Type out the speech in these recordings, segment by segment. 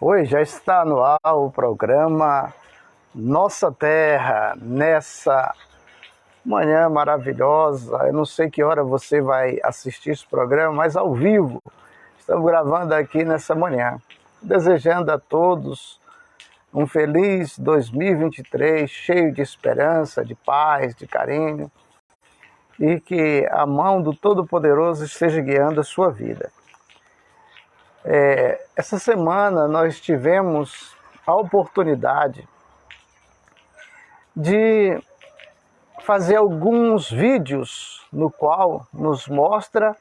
Oi, já está no ar o programa Nossa Terra, nessa manhã maravilhosa. Eu não sei que hora você vai assistir esse programa, mas ao vivo. Estamos gravando aqui nessa manhã. Desejando a todos um feliz 2023, cheio de esperança, de paz, de carinho, e que a mão do Todo-Poderoso esteja guiando a sua vida. Essa semana nós tivemos a oportunidade de fazer alguns vídeos no qual nos mostra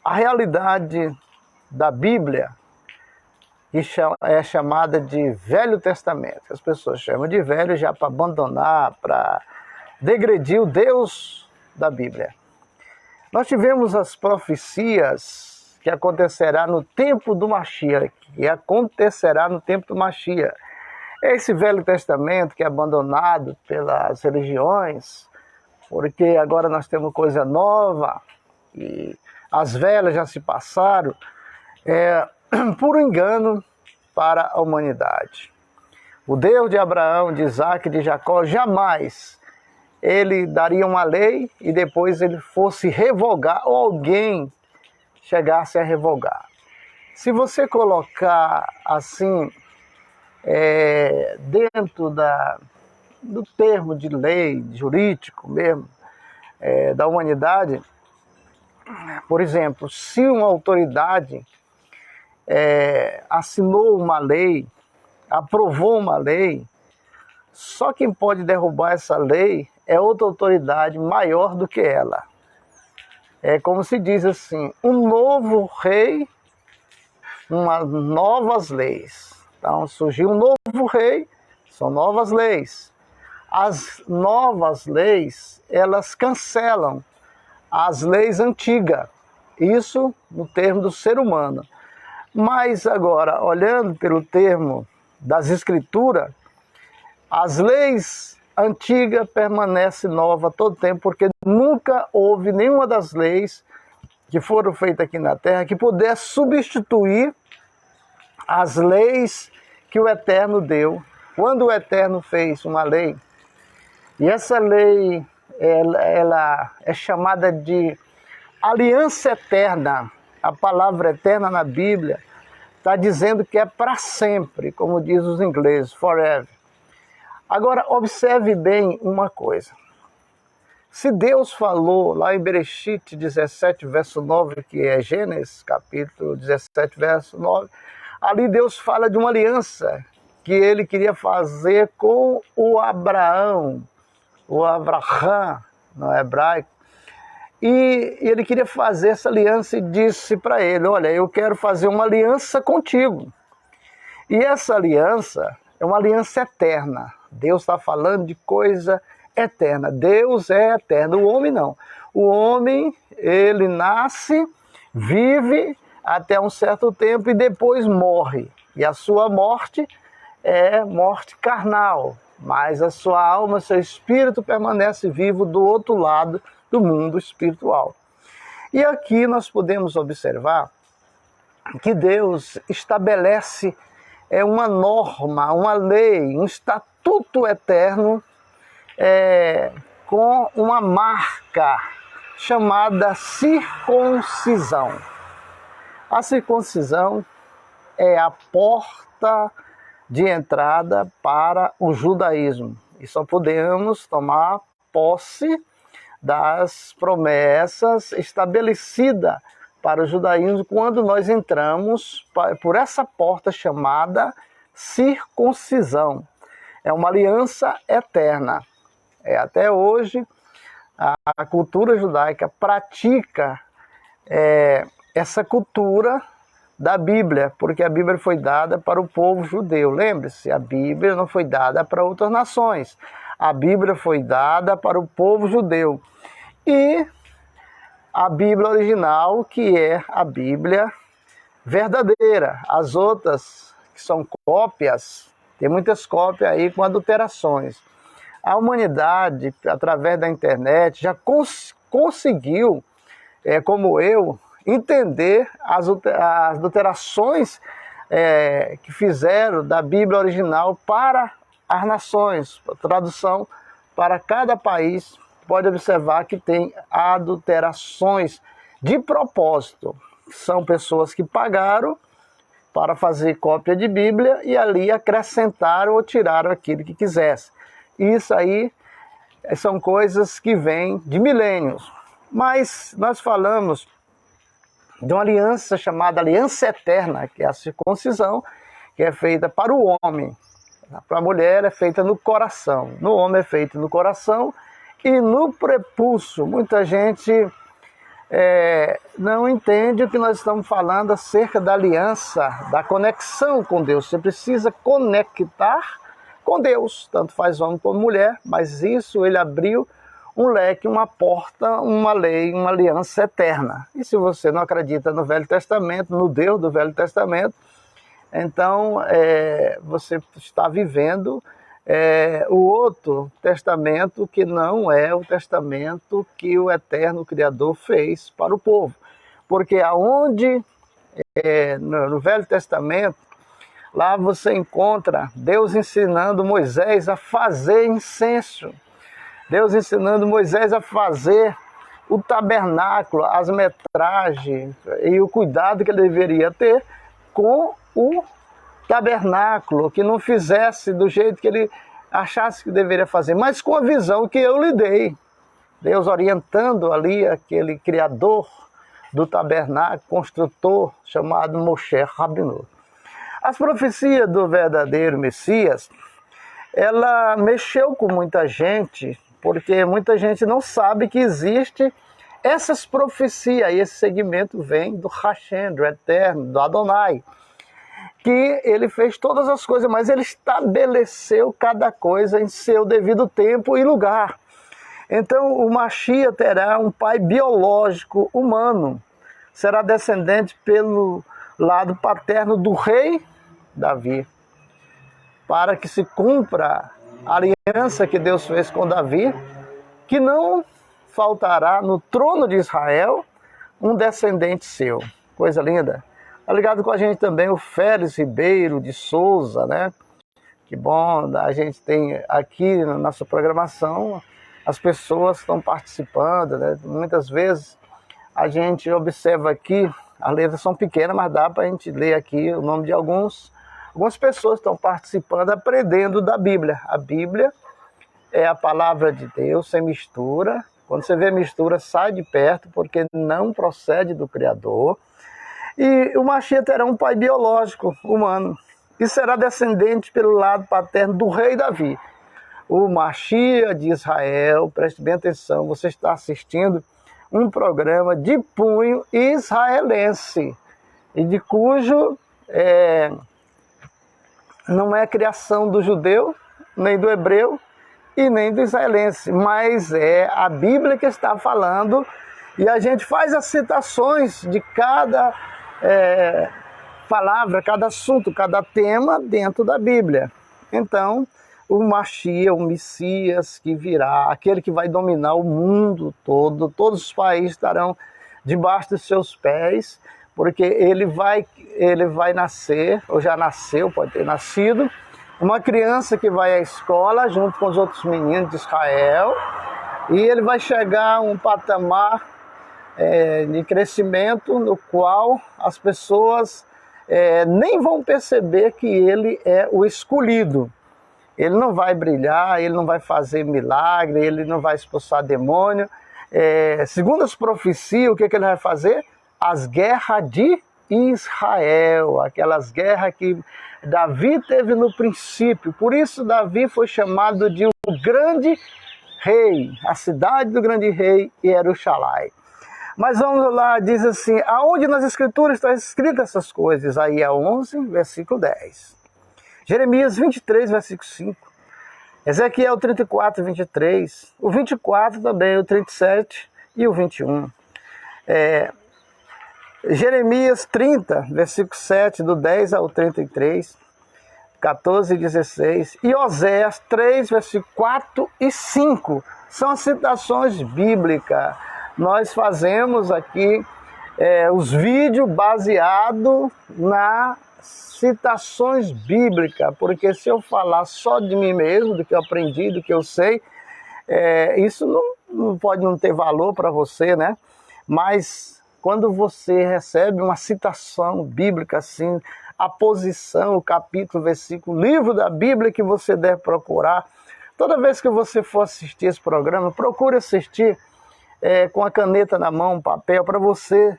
a realidade da Bíblia, que é chamada de Velho Testamento. As pessoas chamam de velho já para abandonar, para degredir o Deus da Bíblia. Nós tivemos as profecias que acontecerá no tempo do Mashiach, Esse Velho Testamento que é abandonado pelas religiões, porque agora nós temos coisa nova e as velhas já se passaram, puro engano para a humanidade. O Deus de Abraão, de Isaac e de Jacó jamais ele daria uma lei e depois ele fosse revogar ou alguém chegasse a revogar. Se você colocar assim, dentro do termo de lei, jurídico mesmo, da humanidade, por exemplo, se uma autoridade assinou uma lei, aprovou uma lei, só quem pode derrubar essa lei é outra autoridade maior do que ela. É como se diz assim, um novo rei, novas leis. Então surgiu um novo rei, são novas leis. As novas leis, elas cancelam as leis antigas. Isso no termo do ser humano. Mas agora, olhando pelo termo das escrituras, as leis antigas permanecem novas todo tempo, porque nunca houve nenhuma das leis que foram feitas aqui na Terra que pudesse substituir as leis que o Eterno deu. Quando o Eterno fez uma lei, e essa lei ela é chamada de aliança eterna. A palavra eterna na Bíblia está dizendo que é para sempre, como diz os ingleses, forever. Agora, observe bem uma coisa. Se Deus falou lá em Bereshit 17, verso 9, que é Gênesis, capítulo 17, verso 9, ali Deus fala de uma aliança que ele queria fazer com o Abraão, o Abraham, no hebraico, e ele queria fazer essa aliança e disse para ele, olha, eu quero fazer uma aliança contigo. E essa aliança é uma aliança eterna. Deus está falando de coisa eterna. Deus é eterno, o homem não. O homem, ele nasce, vive até um certo tempo e depois morre. E a sua morte é morte carnal, mas a sua alma, seu espírito permanece vivo do outro lado do mundo espiritual. E aqui nós podemos observar que Deus estabelece uma norma, uma lei, um estatuto eterno com uma marca chamada circuncisão. A circuncisão é a porta de entrada para o judaísmo. E só podemos tomar posse das promessas estabelecidas para o judaísmo quando nós entramos por essa porta chamada circuncisão. É uma aliança eterna. Até hoje, a cultura judaica pratica essa cultura da Bíblia, porque a Bíblia foi dada para o povo judeu. Lembre-se, a Bíblia não foi dada para outras nações. A Bíblia foi dada para o povo judeu. E a Bíblia original, que é a Bíblia verdadeira. As outras, que são cópias, tem muitas cópias aí com adulterações. A humanidade, através da internet, já conseguiu, como eu, entender as adulterações que fizeram da Bíblia original para as nações, tradução para cada país, pode observar que tem adulterações de propósito. São pessoas que pagaram para fazer cópia de Bíblia e ali acrescentaram ou tiraram aquilo que quisessem. Isso aí são coisas que vêm de milênios. Mas nós falamos de uma aliança chamada aliança eterna, que é a circuncisão, que é feita para o homem. Para a mulher é feita no coração, no homem é feita no coração e no prepúcio. Muita gente não entende o que nós estamos falando acerca da aliança, da conexão com Deus. Você precisa conectar com Deus, tanto faz homem como mulher, mas isso ele abriu um leque, uma porta, uma lei, uma aliança eterna. E se você não acredita no Velho Testamento, no Deus do Velho Testamento, então você está vivendo o outro testamento que não é o testamento que o eterno Criador fez para o povo. Porque aonde, no Velho Testamento, lá você encontra Deus ensinando Moisés a fazer incenso. Deus ensinando Moisés a fazer o tabernáculo, as metragens e o cuidado que ele deveria ter com o tabernáculo, que não fizesse do jeito que ele achasse que deveria fazer, mas com a visão que eu lhe dei. Deus orientando ali aquele criador do tabernáculo, construtor, chamado Moshe Rabbeinu. As profecias do verdadeiro Messias, ela mexeu com muita gente, porque muita gente não sabe que existe essas profecias, e esse segmento vem do Hashem, do Eterno, do Adonai, que ele fez todas as coisas, mas ele estabeleceu cada coisa em seu devido tempo e lugar. Então o Mashiach terá um pai biológico humano, será descendente pelo lado paterno do rei Davi, para que se cumpra a aliança que Deus fez com Davi, que não faltará no trono de Israel um descendente seu. Coisa linda. Está ligado com a gente também o Félix Ribeiro de Souza, né? Que bom, a gente tem aqui na nossa programação as pessoas que estão participando, né? Muitas vezes a gente observa aqui, as letras são pequenas, mas dá para a gente ler aqui o nome de algumas pessoas que estão participando, aprendendo da Bíblia. A Bíblia é a palavra de Deus, sem mistura. Quando você vê mistura, sai de perto, porque não procede do Criador. E o Mashiach terá um pai biológico, humano, e será descendente pelo lado paterno do rei Davi. O Mashiach de Israel, preste bem atenção, você está assistindo um programa de punho israelense, e de cujo não é criação do judeu, nem do hebreu e nem do israelense, mas é a Bíblia que está falando, e a gente faz as citações de cada palavra, cada assunto, cada tema dentro da Bíblia. Então, o Mashiach, o Messias que virá, aquele que vai dominar o mundo todo, todos os países estarão debaixo dos seus pés, porque ele vai nascer, ou já nasceu, pode ter nascido, uma criança que vai à escola junto com os outros meninos de Israel, e ele vai chegar a um patamar de crescimento no qual as pessoas nem vão perceber que ele é o escolhido. Ele não vai brilhar, ele não vai fazer milagre, ele não vai expulsar demônio. Segundo as profecias, o que ele vai fazer? As guerras de Israel, aquelas guerras que Davi teve no princípio. Por isso Davi foi chamado de o grande rei, a cidade do grande rei, Jerusalém. Mas vamos lá, diz assim, aonde nas escrituras está escritas essas coisas? Isaías 11, versículo 10. Jeremias 23, versículo 5. Ezequiel 34, 23. O 24 também, o 37 e o 21. Jeremias 30, versículo 7, do 10 ao 33. 14 e 16. E Oséias 3, versículo 4 e 5. São as citações bíblicas. Nós fazemos aqui os vídeos baseados na citações bíblicas, porque se eu falar só de mim mesmo, do que eu aprendi, do que eu sei, isso não pode não ter valor para você, né? Mas quando você recebe uma citação bíblica assim, a posição, o capítulo, o versículo, o livro da Bíblia que você deve procurar, toda vez que você for assistir esse programa, procure assistir com a caneta na mão, papel, para você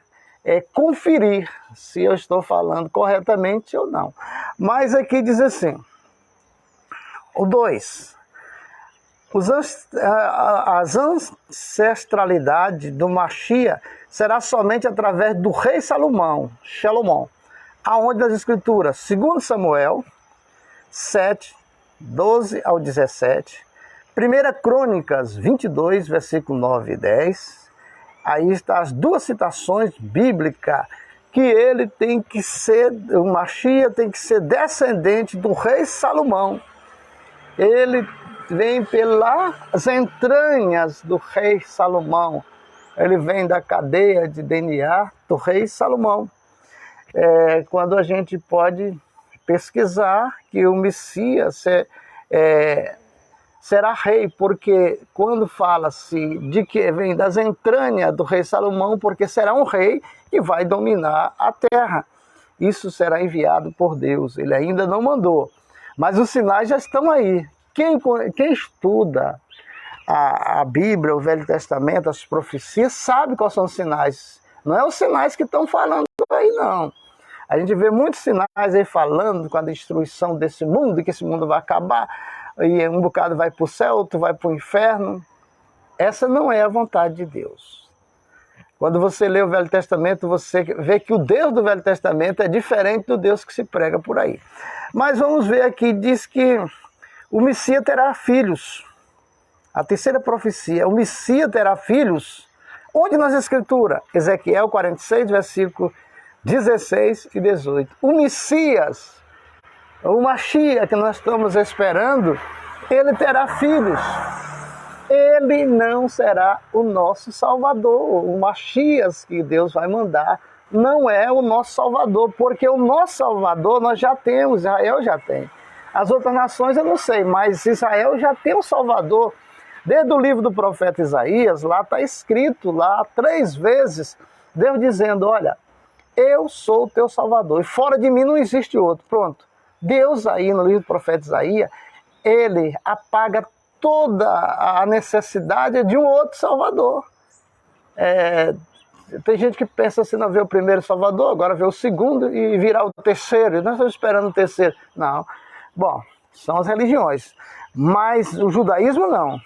conferir se eu estou falando corretamente ou não. Mas aqui diz assim, o 2, as ancestralidade do Machia será somente através do rei Salomão, aonde nas escrituras, 2 Samuel 7, 12 ao 17, 1 Crônicas 22, versículo 9 e 10, aí está as duas citações bíblicas, que ele tem que ser, o Machia tem que ser descendente do rei Salomão. Ele vem pelas entranhas do rei Salomão. Ele vem da cadeia de DNA do rei Salomão. Quando a gente pode pesquisar que o Messias será rei, porque quando fala-se de que vem das entranhas do rei Salomão, porque será um rei que vai dominar a terra. Isso será enviado por Deus, ele ainda não mandou, mas os sinais já estão aí. Quem estuda a Bíblia, o Velho Testamento, as profecias, sabe quais são os sinais. Não é os sinais que estão falando aí, não. A gente vê muitos sinais aí falando com a destruição desse mundo, que esse mundo vai acabar, e um bocado vai para o céu, outro vai para o inferno. Essa não é a vontade de Deus. Quando você lê o Velho Testamento, você vê que o Deus do Velho Testamento é diferente do Deus que se prega por aí. Mas vamos ver aqui, diz que o Messias terá filhos. A terceira profecia, o Messias terá filhos. Onde nas Escrituras? Ezequiel 46, versículo 16 e 18. O Messias, o Machia que nós estamos esperando, ele terá filhos. Ele não será o nosso Salvador. O Machias que Deus vai mandar não é o nosso Salvador, porque o nosso Salvador nós já temos, Israel já tem. As outras nações eu não sei, mas Israel já tem um Salvador. Desde o livro do profeta Isaías, lá está escrito, lá 3 vezes, Deus dizendo, olha, eu sou o teu Salvador, e fora de mim não existe outro. Pronto. Deus aí no livro do profeta Isaías, ele apaga toda a necessidade de um outro Salvador. Tem gente que pensa assim, não vê o primeiro Salvador, agora vê o segundo e virá o terceiro, e nós estamos esperando o terceiro. Não. Bom, são as religiões, mas o judaísmo não.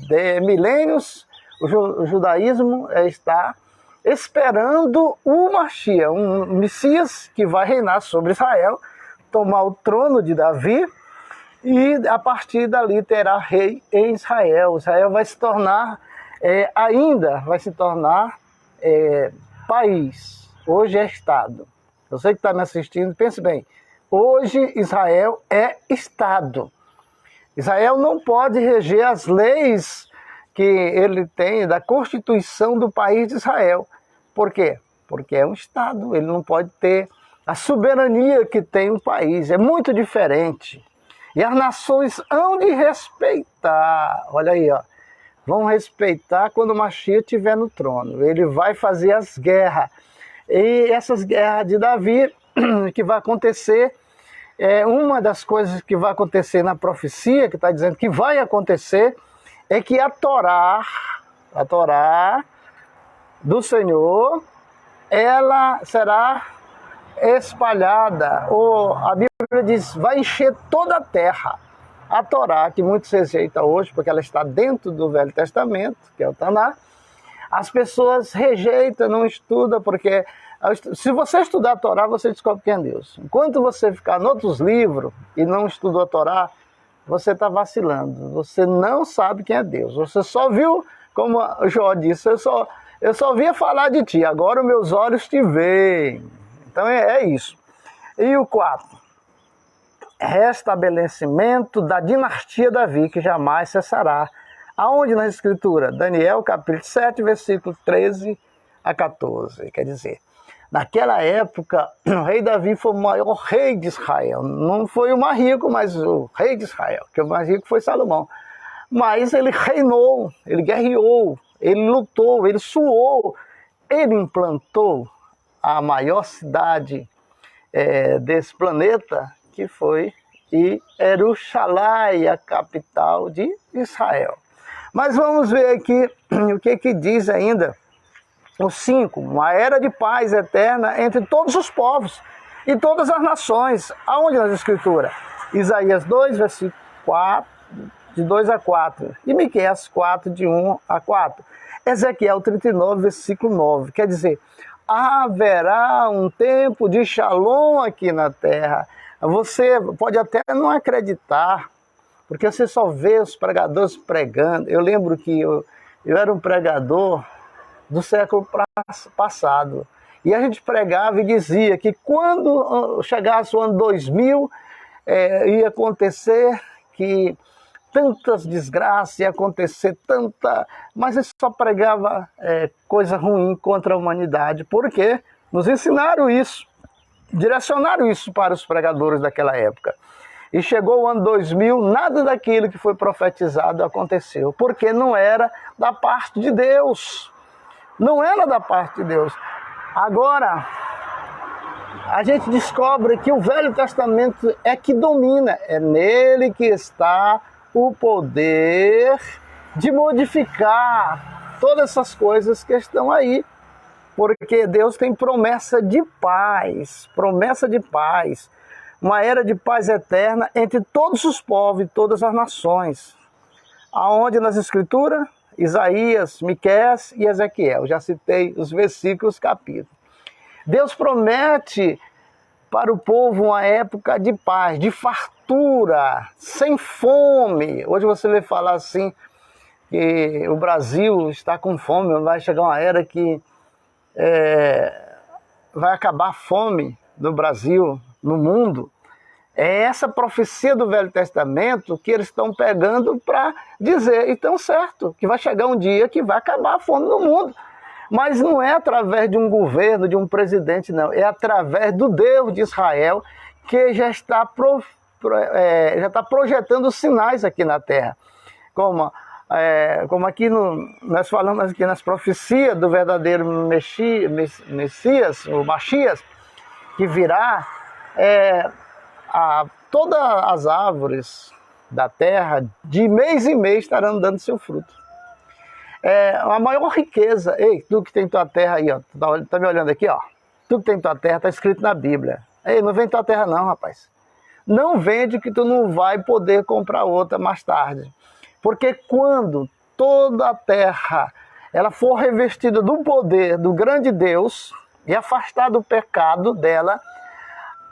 De milênios, o judaísmo está esperando o Machia, um Messias que vai reinar sobre Israel, tomar o trono de Davi, e a partir dali terá rei em Israel. Israel vai se tornar, país. Hoje é Estado. Você que está me assistindo, pense bem. Hoje Israel é Estado. Israel não pode reger as leis que ele tem da Constituição do país de Israel. Por quê? Porque é um Estado. Ele não pode ter a soberania que tem um país. É muito diferente. E as nações hão de respeitar. Olha aí, ó. Vão respeitar quando o Machia estiver no trono. Ele vai fazer as guerras. E essas guerras de Davi, que vai acontecer, uma das coisas que vai acontecer na profecia, que está dizendo que vai acontecer, é que a Torá do Senhor, ela será espalhada, ou a Bíblia diz, vai encher toda a terra. A Torá, que muitos rejeitam hoje, porque ela está dentro do Velho Testamento, que é o Taná, as pessoas rejeitam, não estudam, porque se você estudar a Torá, você descobre quem é Deus. Enquanto você ficar em outros livros e não estudou a Torá, você está vacilando. Você não sabe quem é Deus. Você só viu, como Jó disse, eu só via falar de ti, agora meus olhos te veem. Então é isso. E o 4. Restabelecimento da dinastia Davi, que jamais cessará. Aonde na Escritura? Daniel capítulo 7, versículo 13 a 14. Quer dizer, Naquela época, o rei Davi foi o maior rei de Israel. Não foi o mais rico, mas o rei de Israel, porque o mais rico foi Salomão. Mas ele reinou, ele guerreou, ele lutou, ele suou, ele implantou a maior cidade desse planeta, que foi Jerusalém, a capital de Israel. Mas vamos ver aqui o que diz ainda o 5, uma era de paz eterna entre todos os povos e todas as nações. Aonde nas Escrituras? Isaías 2, versículo 4, de 2 a 4. E Miqueias 4, de 1 a 4. Ezequiel 39, versículo 9. Quer dizer, haverá um tempo de shalom aqui na terra. Você pode até não acreditar, porque você só vê os pregadores pregando. Eu lembro que eu era um pregador do século passado. E a gente pregava e dizia que quando chegasse o ano 2000, ia acontecer que tantas desgraças, ia acontecer tanta... Mas a gente só pregava coisa ruim contra a humanidade. Por quê? Nos ensinaram isso, direcionaram isso para os pregadores daquela época. E chegou o ano 2000, nada daquilo que foi profetizado aconteceu, porque não era da parte de Deus. Não era da parte de Deus. Agora, a gente descobre que o Velho Testamento é que domina. É nele que está o poder de modificar todas essas coisas que estão aí. Porque Deus tem promessa de paz. Promessa de paz. Uma era de paz eterna entre todos os povos e todas as nações. Aonde nas Escrituras? Isaías, Miqueias e Ezequiel. Já citei os versículos, capítulos. Deus promete para o povo uma época de paz, de fartura, sem fome. Hoje você vai falar assim, que o Brasil está com fome, vai chegar uma era que vai acabar a fome no Brasil, no mundo. É essa profecia do Velho Testamento que eles estão pegando para dizer, então certo, que vai chegar um dia que vai acabar a fome no mundo. Mas não é através de um governo, de um presidente, não. É através do Deus de Israel que já está projetando sinais aqui na Terra. Como aqui nós falamos aqui nas profecias do verdadeiro Messias, o Machias, que virá... todas as árvores da terra, de mês em mês, estarão dando seu fruto. A maior riqueza, ei, tu que tem tua terra aí, ó, tá me olhando aqui, ó, tu que tem tua terra, tá escrito na Bíblia. Ei, não vende tua terra não, rapaz. Não vende que tu não vai poder comprar outra mais tarde. Porque quando toda a terra ela for revestida do poder do grande Deus e afastar do pecado dela,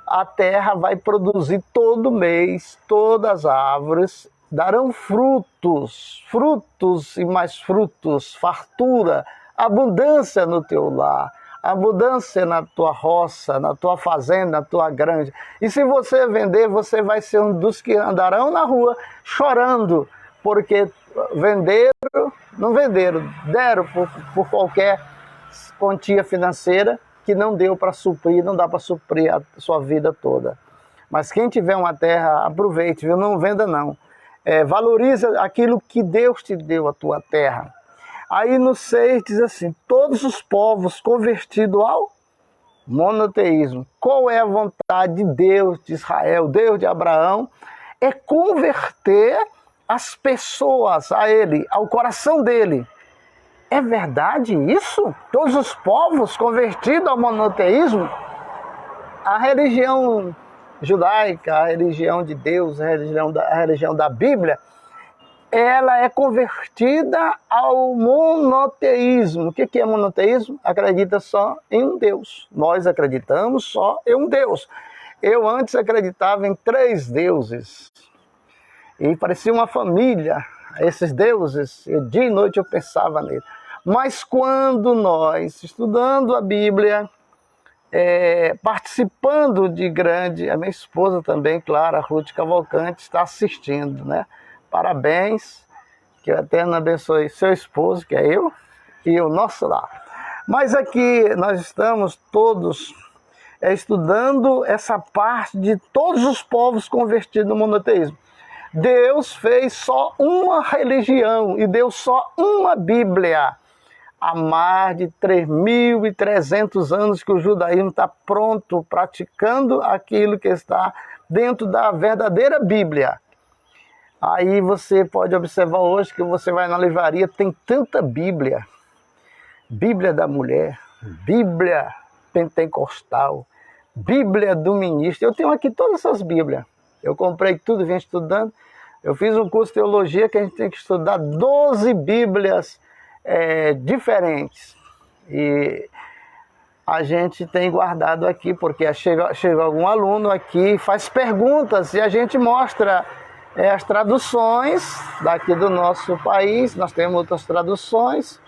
a terra vai produzir todo mês, todas as árvores darão frutos, frutos e mais frutos, fartura, abundância no teu lar, abundância na tua roça, na tua fazenda, na tua granja. E se você vender, você vai ser um dos que andarão na rua chorando, porque não venderam, deram por qualquer quantia financeira, que não deu para suprir, não dá para suprir a sua vida toda. Mas quem tiver uma terra, aproveite, viu? Não venda não. Valoriza aquilo que Deus te deu, a tua terra. Aí no 6 diz assim, todos os povos convertidos ao monoteísmo. Qual é a vontade de Deus, de Israel, Deus de Abraão? É converter as pessoas a ele, ao coração dele. É verdade isso? Todos os povos convertidos ao monoteísmo? A religião judaica, a religião de Deus, a religião da Bíblia, ela é convertida ao monoteísmo. O que é monoteísmo? Acredita só em um Deus. Nós acreditamos só em um Deus. Eu antes acreditava em 3 deuses. E parecia uma família. Esses deuses, dia e noite eu pensava nele. Mas quando nós, estudando a Bíblia, participando de grande, a minha esposa também, Clara Ruth Cavalcante, está assistindo, né? Parabéns, que o Eterno abençoe seu esposo, que é eu, e o nosso lar. Mas aqui nós estamos todos estudando essa parte de todos os povos convertidos no monoteísmo. Deus fez só uma religião e deu só uma Bíblia. Há mais de 3.300 anos que o judaísmo está pronto, praticando aquilo que está dentro da verdadeira Bíblia. Aí você pode observar hoje que você vai na livraria, tem tanta Bíblia. Bíblia da mulher, Bíblia pentecostal, Bíblia do ministro. Eu tenho aqui todas essas Bíblias. Eu comprei tudo, vim estudando. Eu fiz um curso de teologia que a gente tem que estudar 12 Bíblias diferentes. E a gente tem guardado aqui, porque chega algum aluno aqui e faz perguntas e a gente mostra as traduções daqui do nosso país. Nós temos outras traduções.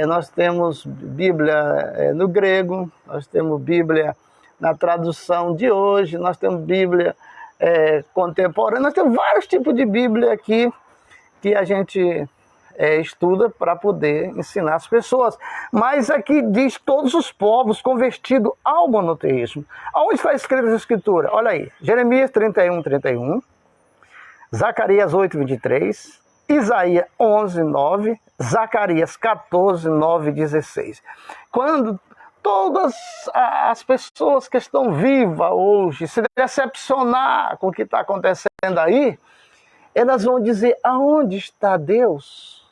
Nós temos Bíblia no grego, nós temos Bíblia na tradução de hoje, nós temos Bíblia contemporânea, nós temos vários tipos de Bíblia aqui que a gente estuda para poder ensinar as pessoas. Mas aqui diz todos os povos convertidos ao monoteísmo. Aonde está escrita essa escritura? Olha aí, Jeremias 31:31, Zacarias 8:23, Isaías 11:9, Zacarias 14:9-16. Quando todas as pessoas que estão vivas hoje se decepcionar com o que está acontecendo aí, elas vão dizer: aonde está Deus?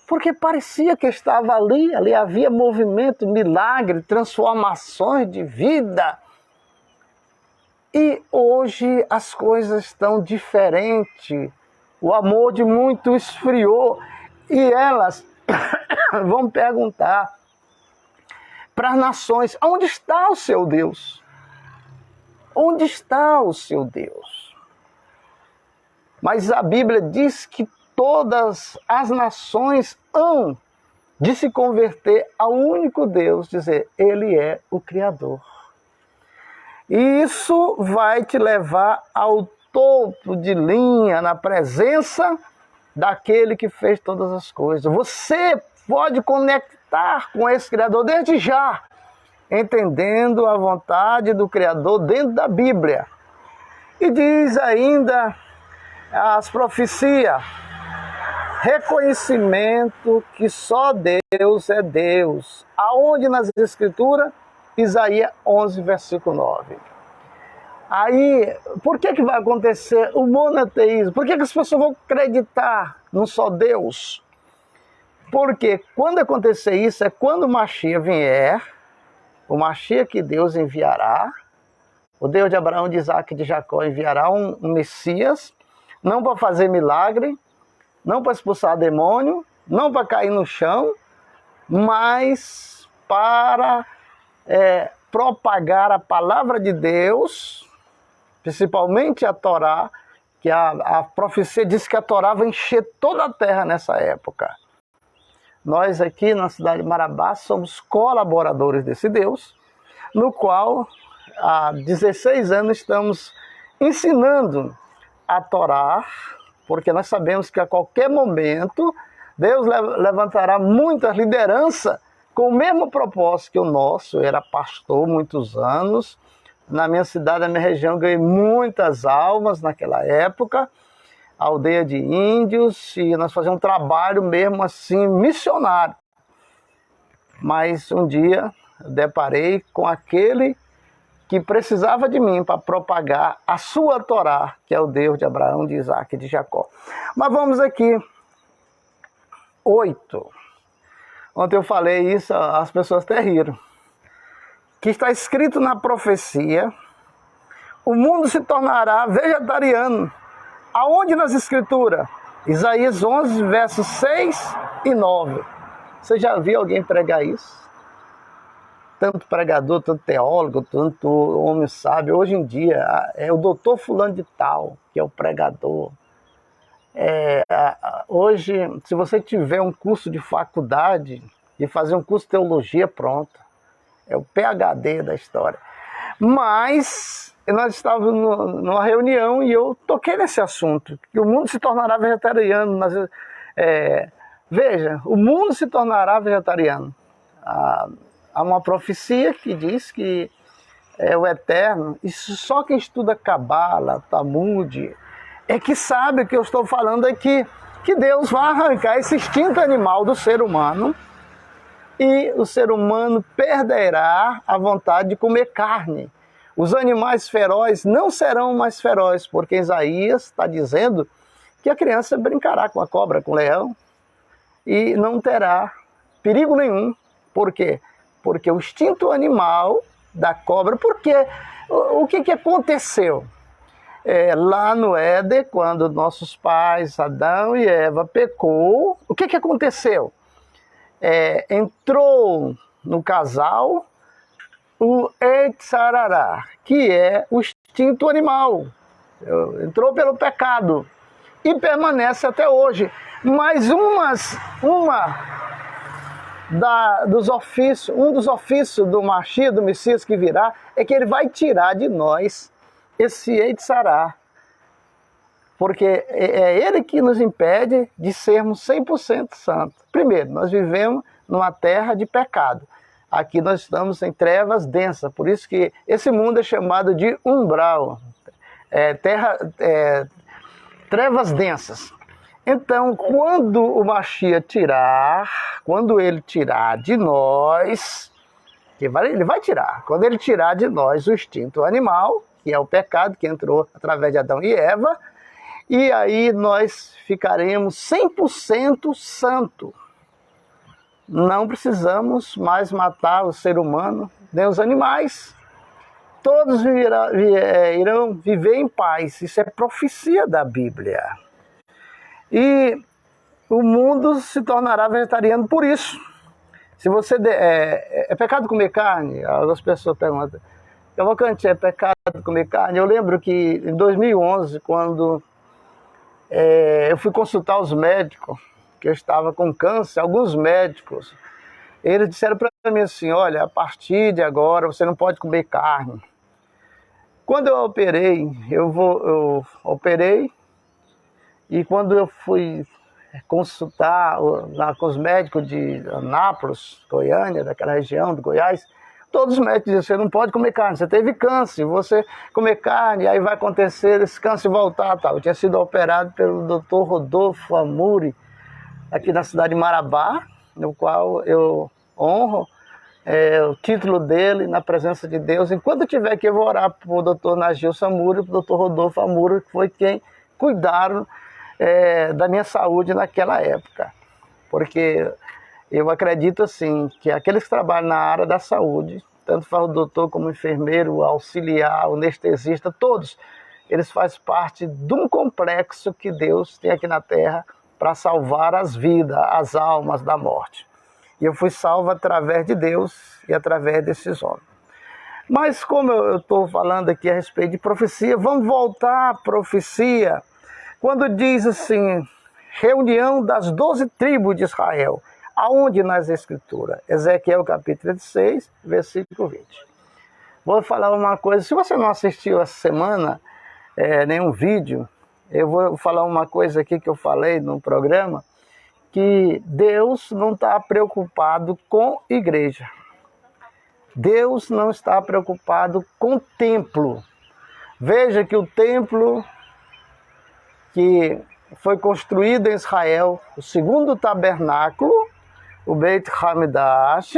Porque parecia que estava ali havia movimento, milagre, transformações de vida. E hoje as coisas estão diferentes. O amor de muito esfriou. E elas vão perguntar para as nações: onde está o seu Deus? Onde está o seu Deus? Mas a Bíblia diz que todas as nações hão de se converter ao único Deus, dizer, Ele é o Criador. E isso vai te levar ao topo de linha na presença daquele que fez todas as coisas. Você pode conectar com esse Criador desde já, entendendo a vontade do Criador dentro da Bíblia. E diz ainda as profecias: reconhecimento que só Deus é Deus. Aonde nas Escrituras? Isaías 11, versículo 9. Aí, por que vai acontecer o monoteísmo? Por que as pessoas vão acreditar num só Deus? Porque quando acontecer isso, é quando o Mashiach vier, o Mashiach que Deus enviará, o Deus de Abraão, de Isaac e de Jacó enviará um Messias, não para fazer milagre, não para expulsar demônio, não para cair no chão, mas para propagar a palavra de Deus, principalmente a Torá, que a profecia diz que a Torá vai encher toda a terra nessa época. Nós aqui na cidade de Marabá somos colaboradores desse Deus, no qual há 16 anos estamos ensinando a Torá, porque nós sabemos que a qualquer momento Deus levantará muita liderança com o mesmo propósito que o nosso. Eu era pastor muitos anos, na minha cidade, na minha região, ganhei muitas almas naquela época, aldeia de índios, e nós fazíamos um trabalho mesmo assim, missionário. Mas um dia eu deparei com aquele que precisava de mim para propagar a sua Torá, que é o Deus de Abraão, de Isaac e de Jacó. Mas vamos aqui, 8. Ontem eu falei isso, as pessoas até riram. Que está escrito na profecia: o mundo se tornará vegetariano. Aonde nas Escrituras? Isaías 11, versos 6 e 9. Você já viu alguém pregar isso? Tanto pregador, tanto teólogo, tanto homem sábio. Hoje em dia, é o doutor fulano de tal, que é o pregador. Hoje, se você tiver um curso de faculdade e fazer um curso de teologia, pronto. É o PhD da história. Mas nós estávamos numa reunião e eu toquei nesse assunto, que o mundo se tornará vegetariano. Veja, o mundo se tornará vegetariano. Há uma profecia que diz que é o eterno. Isso só quem estuda Cabala, Talmud, é que sabe o que eu estou falando aqui, que Deus vai arrancar esse instinto animal do ser humano e o ser humano perderá a vontade de comer carne. Os animais ferozes não serão mais ferozes, porque Isaías está dizendo que a criança brincará com a cobra, com o leão, e não terá perigo nenhum. Por quê? Porque o instinto animal da cobra... Porque o que aconteceu? Lá no Éden, quando nossos pais, Adão e Eva, pecou, o que aconteceu? Entrou no casal o Eitzarará, que é o instinto animal. Entrou pelo pecado e permanece até hoje. Mas um dos ofícios do Mashiach, do Messias que virá, é que ele vai tirar de nós esse Eitzará. Porque é ele que nos impede de sermos 100% santos. Primeiro, nós vivemos numa terra de pecado. Aqui nós estamos em trevas densas. Por isso que esse mundo é chamado de umbral. Trevas densas. Então, quando o Mashiach quando ele tirar de nós, ele vai tirar, quando ele tirar de nós o instinto animal, que é o pecado que entrou através de Adão e Eva, e aí nós ficaremos 100% santo. Não precisamos mais matar o ser humano, nem os animais. Todos irão viver em paz. Isso é profecia da Bíblia. E o mundo se tornará vegetariano por isso. Se você é pecado comer carne? Algumas pessoas perguntam. Cavalcante, é pecado comer carne? Eu lembro que em 2011, quando eu fui consultar os médicos, que eu estava com câncer, alguns médicos, eles disseram para mim assim, olha, a partir de agora você não pode comer carne. Quando eu operei, eu operei, e quando eu fui consultar lá com os médicos de Anápolis, Goiânia, daquela região do Goiás, todos os médicos diziam, você não pode comer carne, você teve câncer, você comer carne, aí vai acontecer esse câncer voltar. Tal. Eu tinha sido operado pelo Dr. Rodolfo Amuri, aqui na cidade de Marabá, no qual eu honro o título dele na presença de Deus. Enquanto eu tiver aqui, eu vou orar para o Dr. Nagilson Amuri e para o Dr. Rodolfo Amuri, que foi quem cuidaram da minha saúde naquela época. Porque eu acredito assim, que aqueles que trabalham na área da saúde, tanto faz o doutor como o enfermeiro, o auxiliar, o anestesista, todos, eles fazem parte de um complexo que Deus tem aqui na Terra para salvar as vidas, as almas da morte. E eu fui salvo através de Deus e através desses homens. Mas como eu estou falando aqui a respeito de profecia, vamos voltar à profecia. Quando diz assim, reunião das 12 tribos de Israel, aonde nas Escrituras? Ezequiel capítulo 36, versículo 20. Vou falar uma coisa, se você não assistiu essa semana nenhum vídeo, eu vou falar uma coisa aqui que eu falei no programa, que Deus não está preocupado com igreja. Deus não está preocupado com templo. Veja que o templo que foi construído em Israel, o segundo tabernáculo, o Beit Hamidash,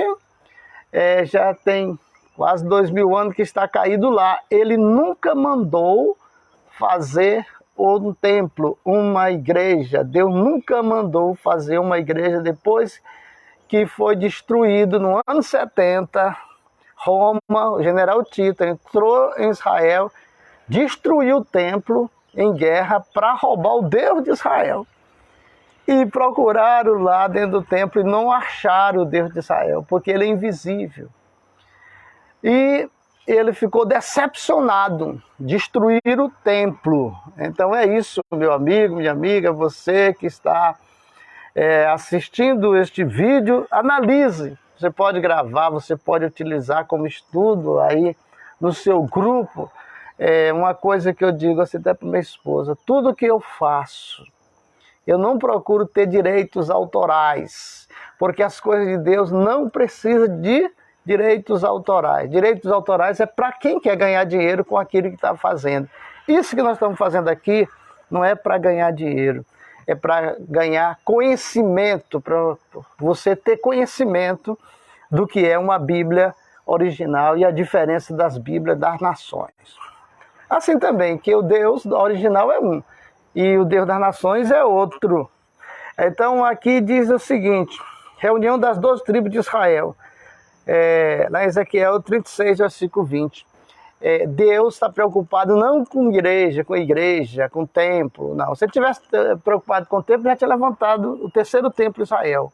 já tem quase 2000 anos que está caído lá. Ele nunca mandou fazer um templo, uma igreja. Deus nunca mandou fazer uma igreja depois que foi destruído no ano 70. Roma, o general Tito, entrou em Israel, destruiu o templo em guerra para roubar o Deus de Israel. E procuraram lá dentro do templo e não acharam o Deus de Israel, porque ele é invisível. E ele ficou decepcionado, destruir o templo. Então é isso, meu amigo, minha amiga, você que está assistindo este vídeo, analise. Você pode gravar, você pode utilizar como estudo aí no seu grupo. Uma coisa que eu digo assim até para minha esposa, tudo que eu faço, Eu não procuro ter direitos autorais, porque as coisas de Deus não precisam de direitos autorais. Direitos autorais é para quem quer ganhar dinheiro com aquilo que está fazendo. Isso que nós estamos fazendo aqui não é para ganhar dinheiro, é para ganhar conhecimento, para você ter conhecimento do que é uma Bíblia original e a diferença das Bíblias das nações. Assim também, que o Deus original é um, e o Deus das nações é outro. Então aqui diz o seguinte, reunião das 12 tribos de Israel, lá em Ezequiel 36, versículo 20. Deus está preocupado não com igreja, com templo, não. Se ele tivesse preocupado com o templo, já tinha levantado o terceiro templo de Israel.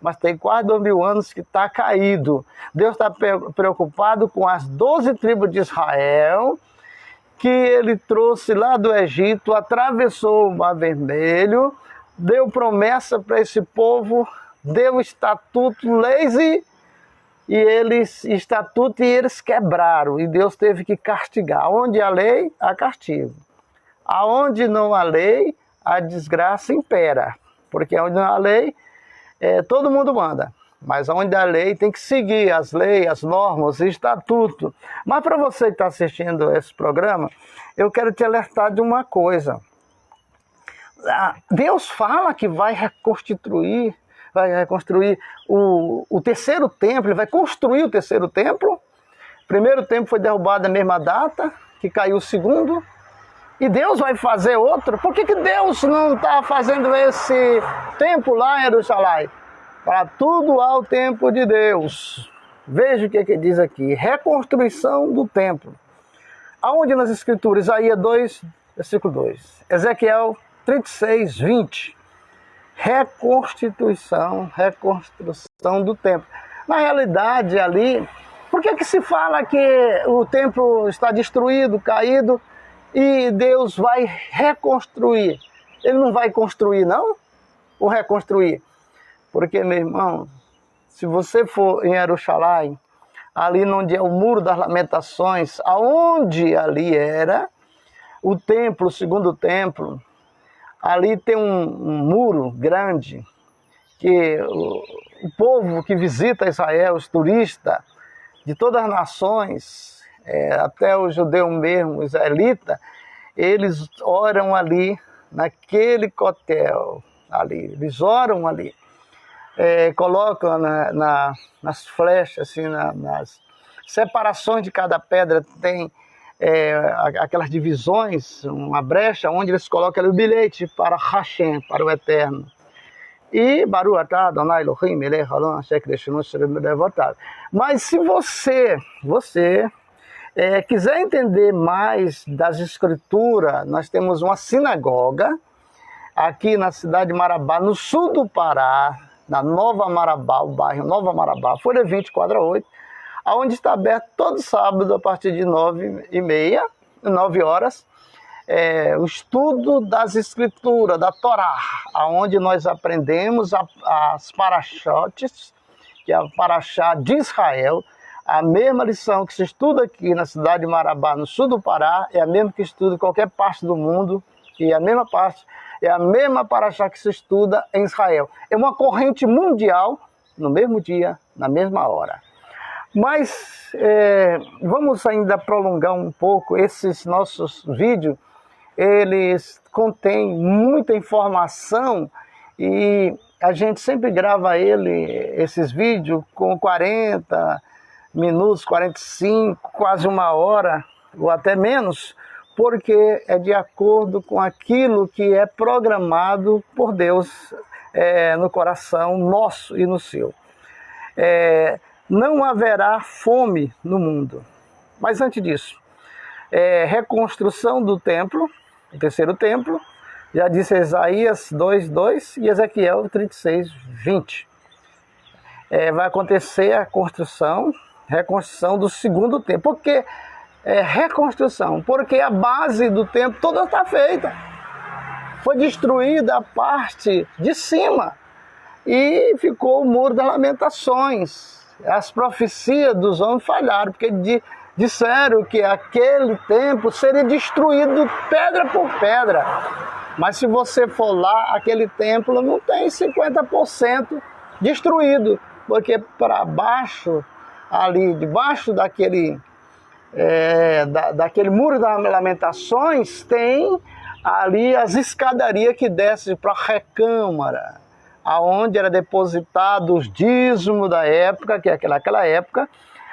Mas tem quase 2000 anos que está caído. Deus está preocupado com as 12 tribos de Israel, que ele trouxe lá do Egito, atravessou o Mar Vermelho, deu promessa para esse povo, deu estatuto, leis e eles quebraram, e Deus teve que castigar. Onde há lei, há castigo. Aonde não há lei, a desgraça impera. Porque onde não há lei, todo mundo manda. Mas onde há lei, tem que seguir as leis, as normas, o estatuto. Mas para você que está assistindo esse programa, eu quero te alertar de uma coisa. Deus fala que vai reconstruir o terceiro templo, ele vai construir o terceiro templo. O primeiro templo foi derrubado na mesma data, que caiu o segundo. E Deus vai fazer outro. Por que Deus não está fazendo esse templo lá em Jerusalém? Para tudo há o tempo de Deus. Veja o que diz aqui. Reconstrução do templo. Aonde nas Escrituras? Isaías 2, versículo 2. Ezequiel 36, 20. Reconstrução do templo. Na realidade, ali, por que se fala que o templo está destruído, caído, e Deus vai reconstruir? Ele não vai construir, não? Ou reconstruir? Porque, meu irmão, se você for em Jerusalém, ali onde é o Muro das Lamentações, aonde ali era o templo, o segundo templo, ali tem um muro grande, que o povo que visita Israel, os turistas de todas as nações, até o judeu mesmo, o israelita, eles oram ali, naquele cotel, ali, eles oram ali. Colocam nas flechas, assim, nas separações de cada pedra, tem aquelas divisões, uma brecha, onde eles colocam ali o bilhete para Hashem, para o Eterno. E Baruch atah Adonai Elohim melech haolam asher kideshanu shel levotav. Mas se você quiser entender mais das Escrituras, nós temos uma sinagoga aqui na cidade de Marabá, no sul do Pará, na Nova Marabá, o bairro Nova Marabá, Folha 20, quadra 8, onde está aberto todo sábado a partir de 9h30, 9 horas, o estudo das Escrituras, da Torá, onde nós aprendemos as parachotes, que é a paraxá de Israel, a mesma lição que se estuda aqui na cidade de Marabá, no sul do Pará, é a mesma que estuda em qualquer parte do mundo, e a mesma parte é a mesma paraxá que se estuda em Israel. É uma corrente mundial, no mesmo dia, na mesma hora. Mas vamos ainda prolongar um pouco esses nossos vídeos. Eles contêm muita informação e a gente sempre grava esses vídeos com 40 minutos, 45, quase uma hora, ou até menos, porque é de acordo com aquilo que é programado por Deus no coração nosso e no seu. Não haverá fome no mundo. Mas antes disso, reconstrução do templo, o terceiro templo, já disse Isaías 2:2 e Ezequiel 36:20. Vai acontecer a reconstrução do segundo templo. Por que reconstrução? Porque a base do templo toda está feita. Foi destruída a parte de cima e ficou o Muro das Lamentações. As profecias dos homens falharam, porque disseram que aquele templo seria destruído pedra por pedra. Mas se você for lá, aquele templo não tem 50% destruído, porque para baixo, ali debaixo daquele, daquele muro das lamentações, tem ali as escadarias que descem para a recâmara, aonde era depositado os dízimos da época, que naquela época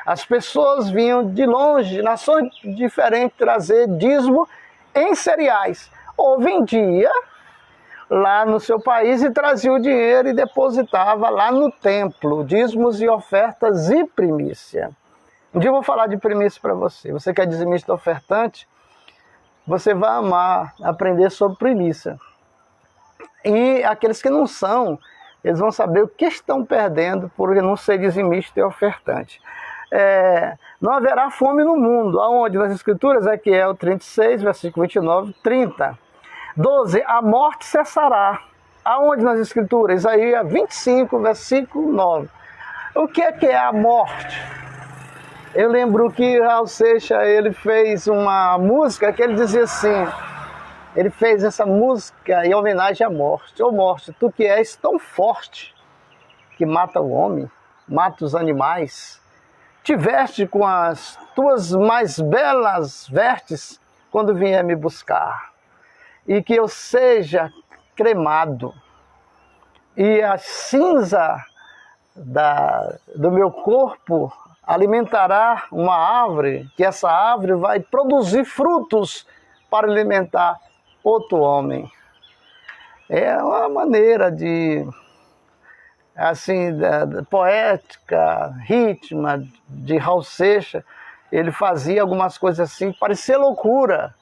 as pessoas vinham de longe, nações diferentes, trazer dízimo em cereais, ou vendia lá no seu país e trazia o dinheiro e depositava lá no templo, dízimos e ofertas e primícia. Um dia eu vou falar de primícia para você. Você que é dizimista ofertante, você vai amar aprender sobre primícia. E aqueles que não são, eles vão saber o que estão perdendo por não ser dizimista e ofertante. Não haverá fome no mundo, aonde nas Escrituras, Ezequiel 36, versículo 29, 30. 12, a morte cessará. Aonde nas Escrituras? Isaías 25, versículo 9. O que é a morte? Eu lembro que Raul Seixas, ele fez uma música que ele dizia assim, ele fez essa música em homenagem à morte. Ô morte, tu que és tão forte, que mata o homem, mata os animais, te veste com as tuas mais belas vestes quando vier me buscar, e que eu seja cremado, e a cinza do meu corpo alimentará uma árvore, que essa árvore vai produzir frutos para alimentar outro homem. É uma maneira de, assim, poética, ritma de Raul Seixas. Ele fazia algumas coisas assim, parecia loucura.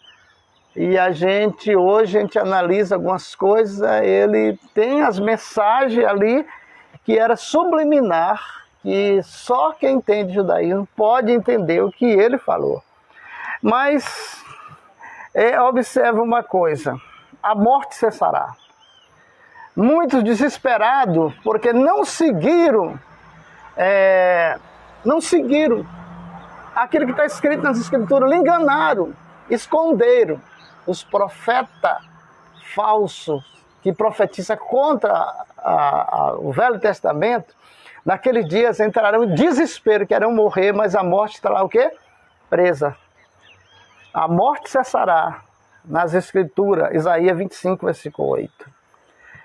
E hoje a gente analisa algumas coisas, ele tem as mensagens ali que era subliminar, que só quem entende judaísmo pode entender o que ele falou. Mas observa uma coisa, a morte cessará. Muitos desesperados porque não seguiram aquilo que está escrito nas Escrituras, lhe enganaram, esconderam. Os profetas falsos que profetizam contra o Velho Testamento, naqueles dias entrarão em desespero, querem morrer, mas a morte estará o quê? Presa. A morte cessará nas Escrituras, Isaías 25, versículo 8.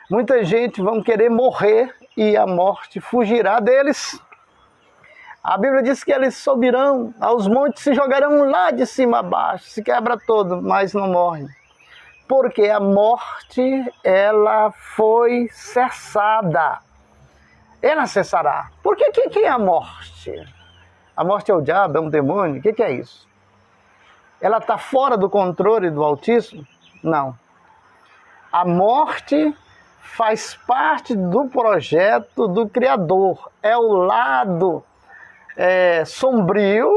Muita gente vão querer morrer e a morte fugirá deles. A Bíblia diz que eles subirão aos montes, se jogarão lá de cima a baixo, se quebra todo, mas não morrem. Porque a morte, ela foi cessada. Ela cessará. Por que é a morte? A morte é o diabo, é um demônio? O que é isso? Ela está fora do controle do Altíssimo? Não. A morte faz parte do projeto do Criador. É o lado sombrio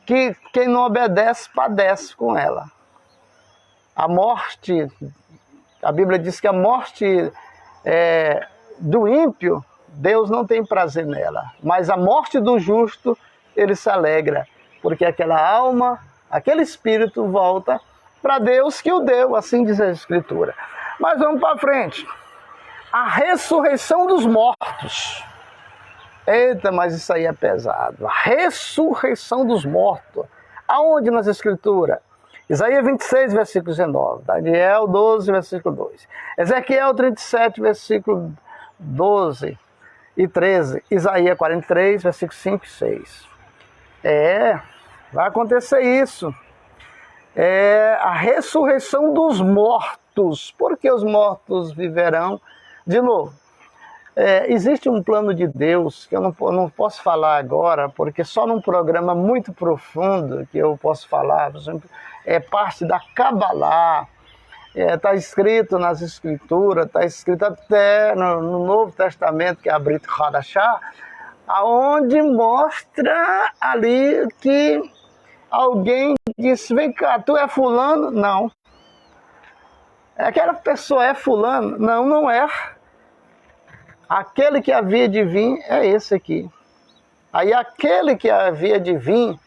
que quem não obedece padece com ela. A morte, a Bíblia diz que a morte do ímpio, Deus não tem prazer nela. Mas a morte do justo, ele se alegra. Porque aquela alma, aquele espírito volta para Deus que o deu, assim diz a Escritura. Mas vamos para frente. A ressurreição dos mortos. Eita, mas isso aí é pesado. A ressurreição dos mortos. Aonde nas Escrituras? Isaías 26, versículo 19. Daniel 12, versículo 2. Ezequiel 37, versículo 12 e 13. Isaías 43, versículo 5 e 6. Vai acontecer isso. A ressurreição dos mortos. Porque os mortos viverão de novo. Existe um plano de Deus que eu não posso falar agora, porque só num programa muito profundo que eu posso falar, por exemplo, é parte da Cabalá, está escrito nas Escrituras, está escrito até no Novo Testamento, que é a Brit Hadashah, aonde mostra ali que alguém disse, vem cá, tu é fulano? Não. Aquela pessoa é fulano? Não, não é. Aquele que havia de vir é esse aqui. Aí aquele que havia de vir,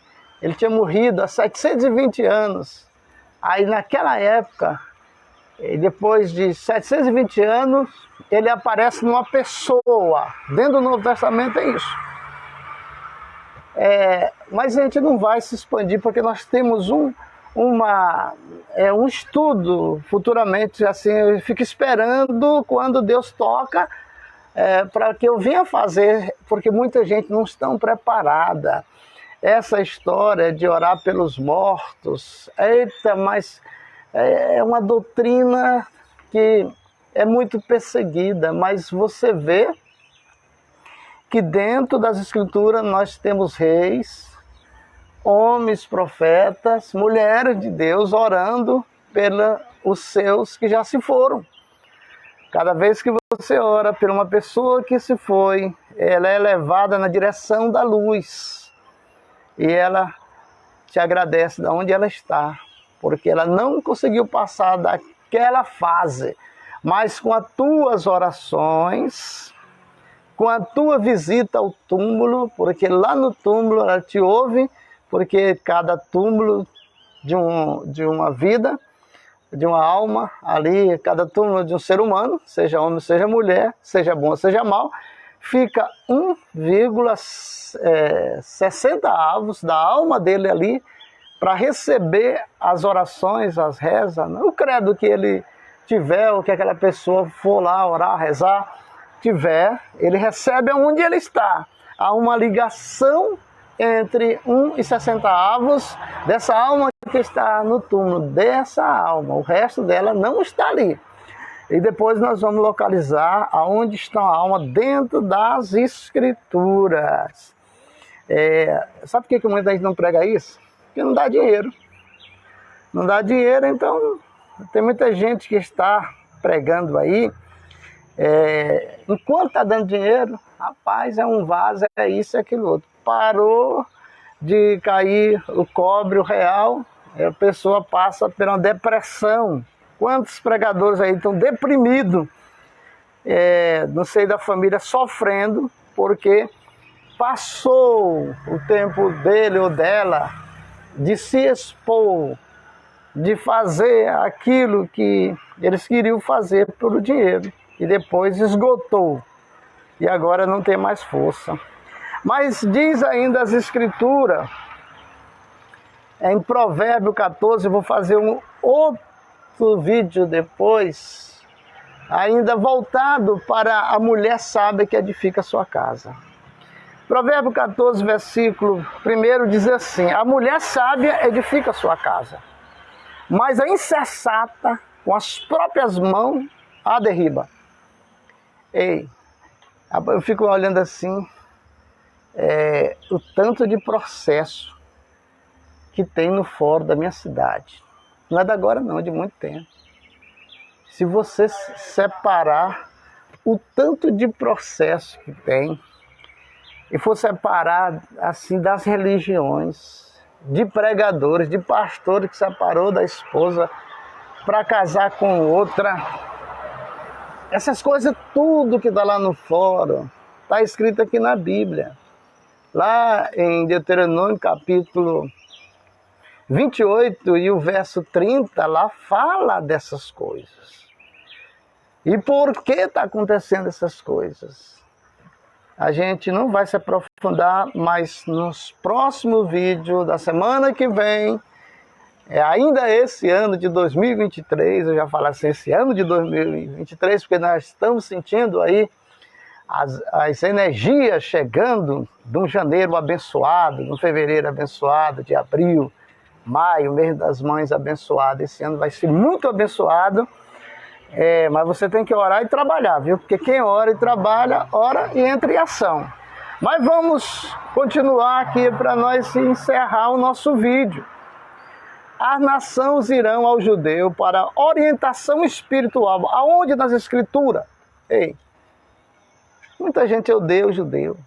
ele tinha morrido há 720 anos. Aí naquela época, E depois de 720 anos, ele aparece numa pessoa. Dentro do Novo Testamento é isso. Mas a gente não vai se expandir, porque nós temos um estudo futuramente. Assim, eu fico esperando quando Deus toca para que eu venha fazer, porque muita gente não está preparada. Essa história de orar pelos mortos, eita, mas é uma doutrina que é muito perseguida, mas você vê que dentro das Escrituras nós temos reis, homens, profetas, mulheres de Deus orando pelos seus que já se foram. Cada vez que você ora por uma pessoa que se foi, ela é levada na direção da luz. E ela te agradece de onde ela está, porque ela não conseguiu passar daquela fase. Mas com as tuas orações, com a tua visita ao túmulo, porque lá no túmulo ela te ouve, porque cada túmulo de uma vida, de uma alma, ali, cada túmulo de um ser humano, seja homem, seja mulher, seja bom, seja mal, fica 1,60 avos da alma dele ali para receber as orações, as rezas, o credo que ele tiver, o que aquela pessoa for lá orar, rezar, tiver, ele recebe onde ele está. Há uma ligação entre 1,60 avos dessa alma que está no túmulo, dessa alma. O resto dela não está ali. E depois nós vamos localizar aonde está a alma dentro das Escrituras. Sabe por que muita gente não prega isso? Porque não dá dinheiro. Não dá dinheiro, então tem muita gente que está pregando aí. Enquanto está dando dinheiro, rapaz, é um vaso, é isso, é aquilo outro. Parou de cair o cobre, o real, a pessoa passa por uma depressão. Quantos pregadores aí estão deprimidos, no seio da família, sofrendo, porque passou o tempo dele ou dela de se expor, de fazer aquilo que eles queriam fazer pelo dinheiro, e depois esgotou, e agora não tem mais força. Mas diz ainda as Escrituras, em Provérbio 14, eu vou fazer um outro vídeo depois, ainda voltado para a mulher sábia que edifica a sua casa. Provérbio 14, versículo 1 diz assim: a mulher sábia edifica a sua casa, mas a insensata com as próprias mãos a derriba. Eu fico olhando assim, o tanto de processo que tem no fórum da minha cidade. Não é de agora não, é de muito tempo. Se você separar o tanto de processo que tem, e for separar assim das religiões, de pregadores, de pastores que separou da esposa para casar com outra, essas coisas, tudo que está lá no fórum, está escrito aqui na Bíblia. Lá em Deuteronômio capítulo 28 e o verso 30, lá fala dessas coisas. E por que está acontecendo essas coisas? A gente não vai se aprofundar, mas nos próximos vídeos da semana que vem, ainda esse ano de 2023, eu já falo assim, esse ano de 2023, porque nós estamos sentindo aí as energias chegando de um janeiro abençoado, de um fevereiro abençoado, de abril, maio, mês das mães abençoado. Esse ano vai ser muito abençoado, mas você tem que orar e trabalhar, viu? Porque quem ora e trabalha, ora e entra em ação. Mas vamos continuar aqui para nós encerrar o nosso vídeo. As nações irão ao judeu para orientação espiritual. Aonde nas Escrituras? Muita gente odeia o judeu.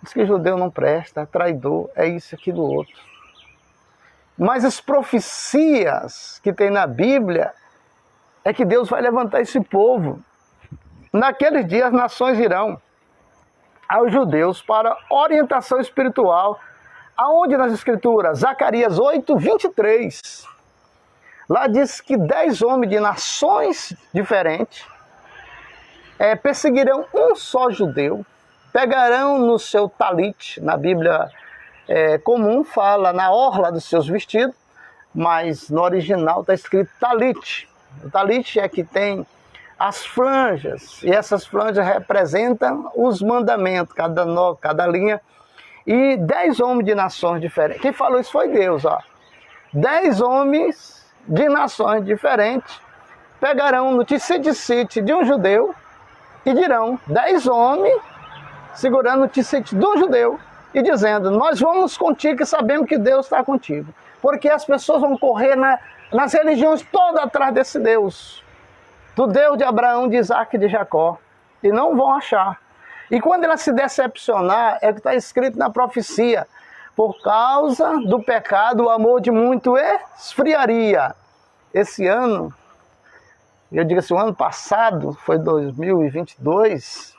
Diz que o judeu não presta, é traidor, é isso, aquilo, outro. Mas as profecias que tem na Bíblia é que Deus vai levantar esse povo. Naqueles dias as nações irão aos judeus para orientação espiritual. Aonde nas Escrituras? Zacarias 8, 23. Lá diz que 10 homens de nações diferentes perseguirão um só judeu, pegarão no seu talit, na Bíblia comum fala na orla dos seus vestidos, mas no original está escrito talit. O talit é que tem as franjas, e essas franjas representam os mandamentos, cada nó, cada linha, e 10 homens de nações diferentes. Quem falou isso foi Deus, ó. 10 homens de nações diferentes pegarão no ticite de um judeu e dirão, 10 homens segurando o ticite de um judeu e dizendo, nós vamos contigo e sabemos que Deus está contigo. Porque as pessoas vão correr nas religiões todas atrás desse Deus, do Deus de Abraão, de Isaac e de Jacó, e não vão achar. E quando ela se decepcionar, é o que está escrito na profecia, por causa do pecado, o amor de muito esfriaria. Esse ano, eu digo assim, o ano passado, foi 2022,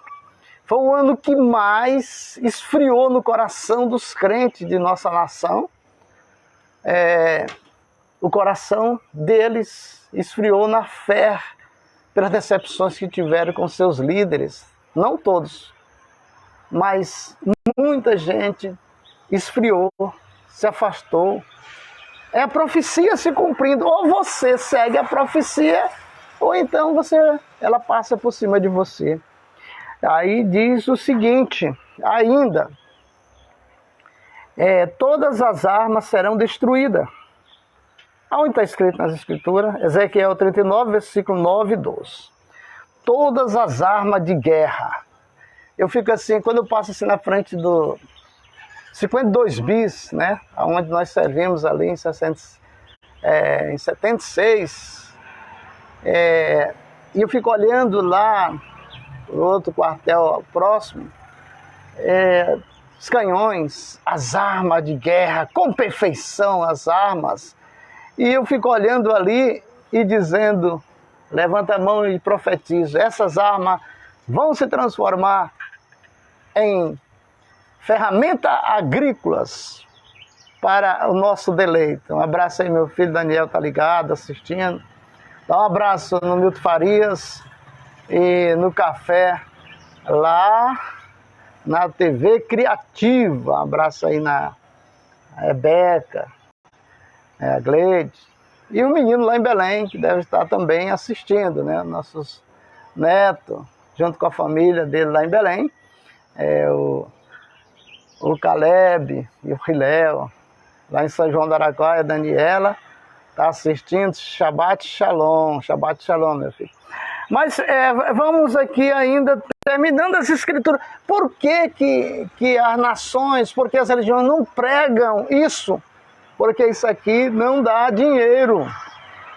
foi o ano que mais esfriou no coração dos crentes de nossa nação. O coração deles esfriou na fé, pelas decepções que tiveram com seus líderes. Não todos, mas muita gente esfriou, se afastou. É a profecia se cumprindo. Ou você segue a profecia, ou então ela passa por cima de você. Aí diz o seguinte, ainda, todas as armas serão destruídas. Aonde está escrito nas Escrituras? Ezequiel 39, versículo 9 e 12. Todas as armas de guerra. Eu fico assim, quando eu passo assim na frente do 52 bis, né? Onde nós servimos ali em 76. E eu fico olhando lá, o outro quartel próximo, os canhões, as armas de guerra, com perfeição as armas. E eu fico olhando ali e dizendo, levanta a mão e profetizo, essas armas vão se transformar em ferramentas agrícolas para o nosso deleite. Um abraço aí, meu filho Daniel tá ligado, assistindo. Dá um abraço no Milton Farias e no café lá na TV Criativa. Um abraço aí na Rebeca, a Gleide, e o menino lá em Belém, que deve estar também assistindo, né? Nossos netos, junto com a família dele lá em Belém, o Caleb e o Riléo, lá em São João do Araguaia, a Daniela, está assistindo. Shabbat Shalom, meu filho. Mas vamos aqui ainda, terminando as escrituras. Por que as nações, por que as religiões não pregam isso? Porque isso aqui não dá dinheiro.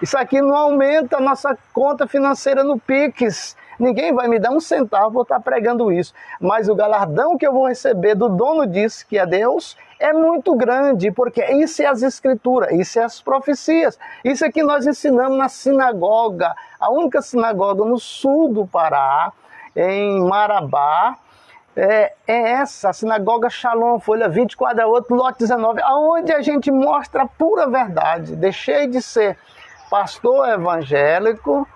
Isso aqui não aumenta a nossa conta financeira no Pix. Ninguém vai me dar um centavo por estar pregando isso. Mas o galardão que eu vou receber do dono disso, que é Deus, é muito grande. Porque isso é as escrituras, isso é as profecias. Isso é que nós ensinamos na sinagoga. A única sinagoga no sul do Pará, em Marabá, essa, a Sinagoga Shalom, folha 20, quadra 8, lote 19, onde a gente mostra a pura verdade. Deixei de ser pastor evangélico,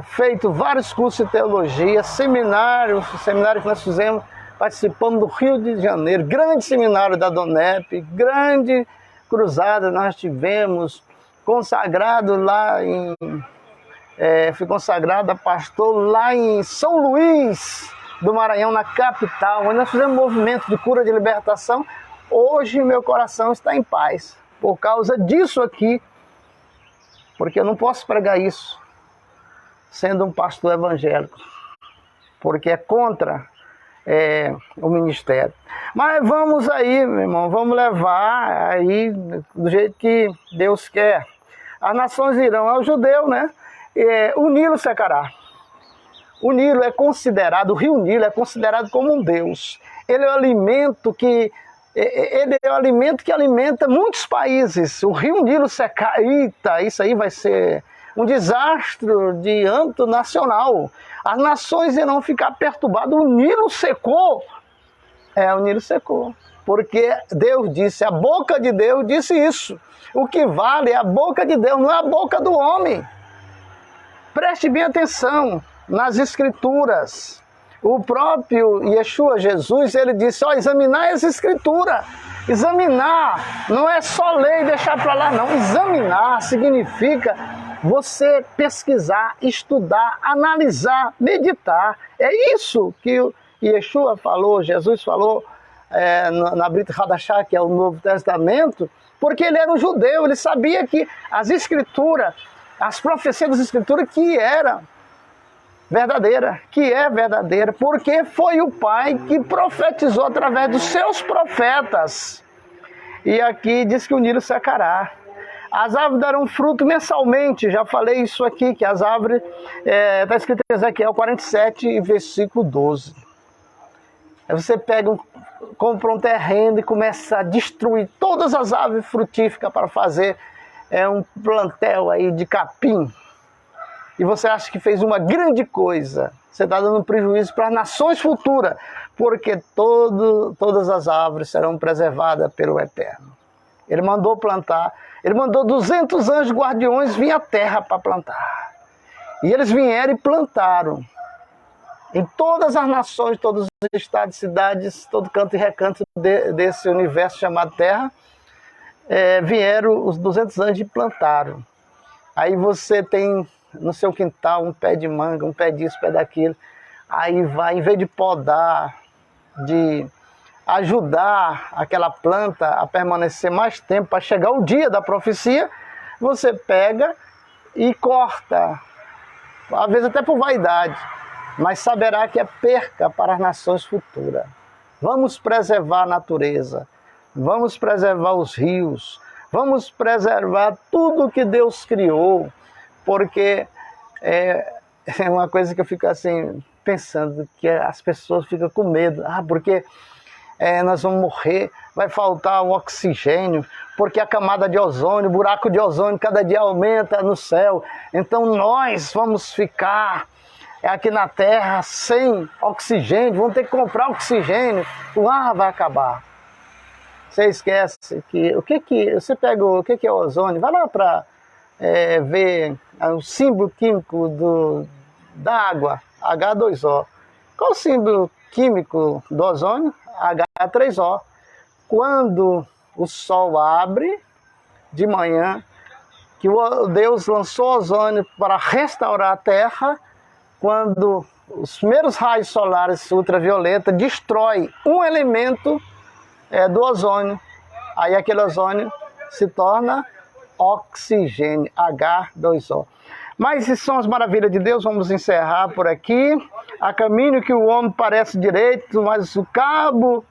feito vários cursos de teologia, seminários que nós fizemos, participamos do Rio de Janeiro, grande seminário da DONEP, grande cruzada nós tivemos, consagrado lá fui consagrado a pastor lá em São Luís do Maranhão, na capital, onde nós fizemos um movimento de cura, de libertação. Hoje meu coração está em paz, por causa disso aqui, porque eu não posso pregar isso sendo um pastor evangélico, porque é contra o ministério. Mas vamos aí, meu irmão, vamos levar aí do jeito que Deus quer. As nações irão ao judeu, né? O Nilo secará. O Nilo é considerado, o rio Nilo é considerado como um deus. Ele é o alimento que alimenta muitos países. O rio Nilo secar, eita, isso aí vai ser um desastre de âmbito nacional. As nações irão ficar perturbadas. O Nilo secou. O Nilo secou. porque Deus disse, a boca de Deus disse isso. O que vale é a boca de Deus, não é a boca do homem. Preste bem atenção nas Escrituras. O próprio Yeshua Jesus, ele disse, examinar essa Escritura. Examinar não é só ler e deixar para lá, não. Examinar significa você pesquisar, estudar, analisar, meditar. É isso que o Yeshua falou, Jesus falou na Brit Hadashah, que é o Novo Testamento, porque ele era um judeu, ele sabia que as Escrituras, as profecias das Escrituras, que era verdadeira, que é verdadeira, porque foi o Pai que profetizou através dos seus profetas. E aqui diz que o Nilo secará. As árvores darão fruto mensalmente, já falei isso aqui, que as árvores, está escrito em Ezequiel 47, versículo 12. Aí você compra um terreno e começa a destruir todas as árvores frutíferas para fazer um plantel aí de capim. E você acha que fez uma grande coisa. Você está dando um prejuízo para as nações futuras, porque todas as árvores serão preservadas pelo Eterno. Ele mandou plantar, ele mandou 200 anjos guardiões vir à terra para plantar. E eles vieram e plantaram. Em todas as nações, todos os estados, cidades, todo canto e recanto desse universo chamado Terra, vieram os 200 anjos e plantaram. Aí você tem no seu quintal um pé de manga, um pé disso, um pé daquilo. Aí vai, em vez de podar, de ajudar aquela planta a permanecer mais tempo para chegar o dia da profecia, você pega e corta, às vezes até por vaidade, mas saberá que é perca para as nações futuras. Vamos preservar a natureza, vamos preservar os rios, vamos preservar tudo que Deus criou, porque é uma coisa que eu fico assim pensando, que as pessoas ficam com medo, porque nós vamos morrer, vai faltar o oxigênio, porque a camada de ozônio, o buraco de ozônio cada dia aumenta no céu, então nós vamos ficar aqui na Terra sem oxigênio, vamos ter que comprar oxigênio, o ar vai acabar. Você esquece que você pega o que é o ozônio, vai lá para ver o símbolo químico da água, H2O. Qual o símbolo químico do ozônio? H3O. Quando o sol abre de manhã, que Deus lançou ozônio para restaurar a Terra, quando os primeiros raios solares ultravioleta destrói um elemento do ozônio, aí aquele ozônio se torna oxigênio, H2O. Mas isso são as maravilhas de Deus, vamos encerrar por aqui. Há caminho que o homem parece direito, mas o cabo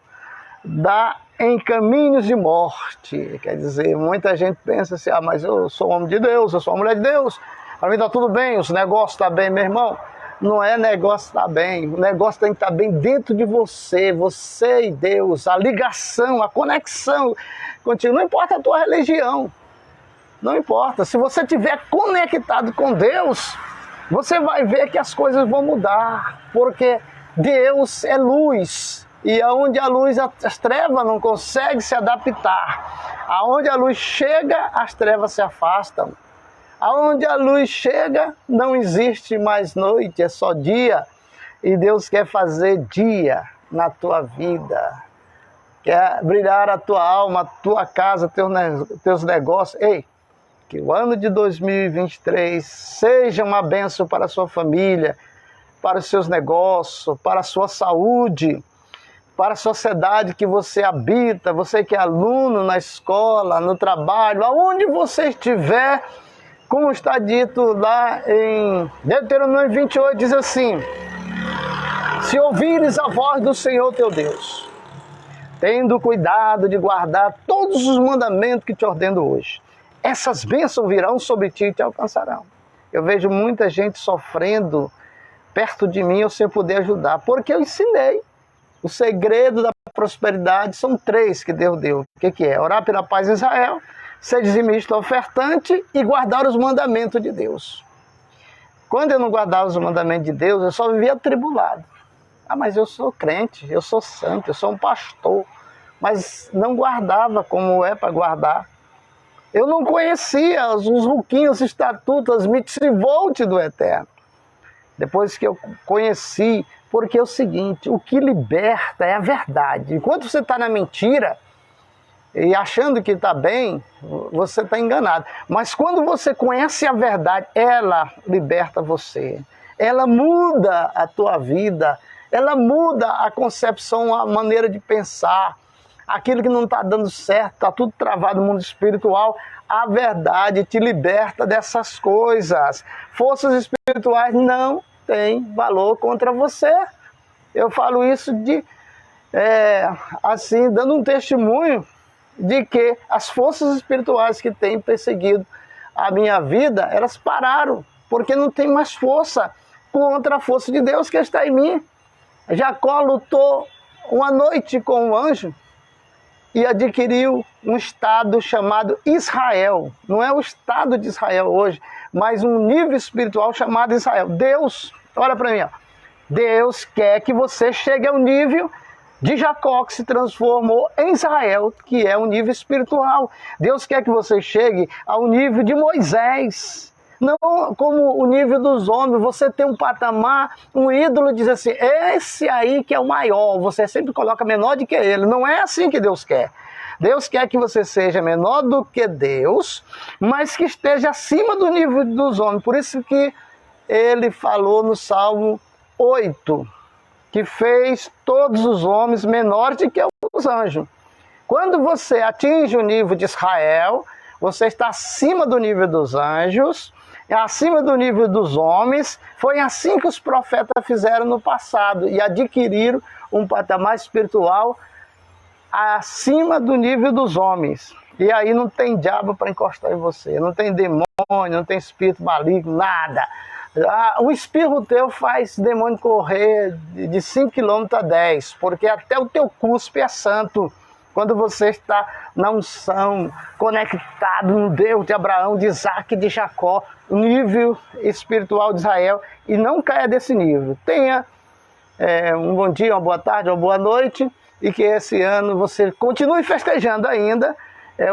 dá em caminhos de morte. Quer dizer, muita gente pensa assim, mas eu sou homem de Deus, eu sou uma mulher de Deus, para mim está tudo bem, os negócios estão bem, meu irmão. Não é negócio estar bem, o negócio tem que estar bem dentro de você e Deus, a ligação, a conexão contigo. Não importa a tua religião, não importa. Se você estiver conectado com Deus, você vai ver que as coisas vão mudar, porque Deus é luz, e aonde a luz, as trevas não conseguem se adaptar. Aonde a luz chega, as trevas se afastam. Aonde a luz chega, não existe mais noite, é só dia. E Deus quer fazer dia na tua vida. Quer brilhar a tua alma, a tua casa, teus negócios. Ei, que o ano de 2023 seja uma bênção para a sua família, para os seus negócios, para a sua saúde, para a sociedade que você habita, você que é aluno na escola, no trabalho, aonde você estiver. Como está dito lá em Deuteronômio 28, diz assim: se ouvires a voz do Senhor teu Deus, tendo cuidado de guardar todos os mandamentos que te ordeno hoje, essas bênçãos virão sobre ti e te alcançarão. Eu vejo muita gente sofrendo perto de mim, eu sem poder ajudar, porque eu ensinei. O segredo da prosperidade são 3 que Deus deu. O que é? Orar pela paz em Israel, ser dizimista ofertante e guardar os mandamentos de Deus. Quando eu não guardava os mandamentos de Deus, eu só vivia atribulado. Mas eu sou crente, eu sou santo, eu sou um pastor. mas não guardava como é para guardar. Eu não conhecia os ruquinhos, os estatutos, as mitzvot do Eterno. Depois que eu conheci, porque é o seguinte, o que liberta é a verdade. Enquanto você está na mentira e achando que está bem, você está enganado. Mas quando você conhece a verdade, ela liberta você. Ela muda a tua vida, ela muda a concepção, a maneira de pensar. Aquilo que não está dando certo, está tudo travado no mundo espiritual, a verdade te liberta dessas coisas. Forças espirituais não têm valor contra você. Eu falo isso assim, dando um testemunho de que as forças espirituais que têm perseguido a minha vida, elas pararam, porque não tem mais força contra a força de Deus que está em mim. Jacó lutou uma noite com o anjo e adquiriu um estado chamado Israel. Não é o estado de Israel hoje, mas um nível espiritual chamado Israel. Deus, olha para mim, ó. Deus quer que você chegue ao nível de Jacó, que se transformou em Israel, que é um nível espiritual. Deus quer que você chegue ao nível de Moisés. Não como o nível dos homens, você tem um patamar, um ídolo diz assim, esse aí que é o maior, você sempre coloca menor do que ele. Não é assim que Deus quer. Deus quer que você seja menor do que Deus, mas que esteja acima do nível dos homens. Por isso que ele falou no Salmo 8, que fez todos os homens menores do que os anjos. Quando você atinge o nível de Israel, você está acima do nível dos anjos, acima do nível dos homens. Foi assim que os profetas fizeram no passado e adquiriram um patamar espiritual acima do nível dos homens. E aí não tem diabo para encostar em você, não tem demônio, não tem espírito maligno, nada. O espirro teu faz demônio correr de 5 km a 10, porque até o teu cuspe é santo. Quando você está na unção, conectado no Deus de Abraão, de Isaac, de Jacó, nível espiritual de Israel, e não caia desse nível. Tenha um bom dia, uma boa tarde, uma boa noite, e que esse ano você continue festejando ainda,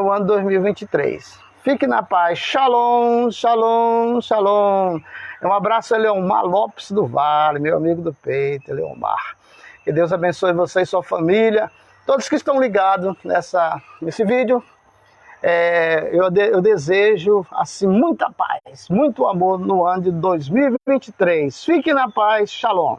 o ano 2023. Fique na paz. Shalom, shalom, shalom. Um abraço a Leomar Lopes do Vale, meu amigo do peito, Leomar. Que Deus abençoe você e sua família. Todos que estão ligados nesse vídeo, eu desejo assim, muita paz, muito amor no ano de 2023. Fique na paz, shalom.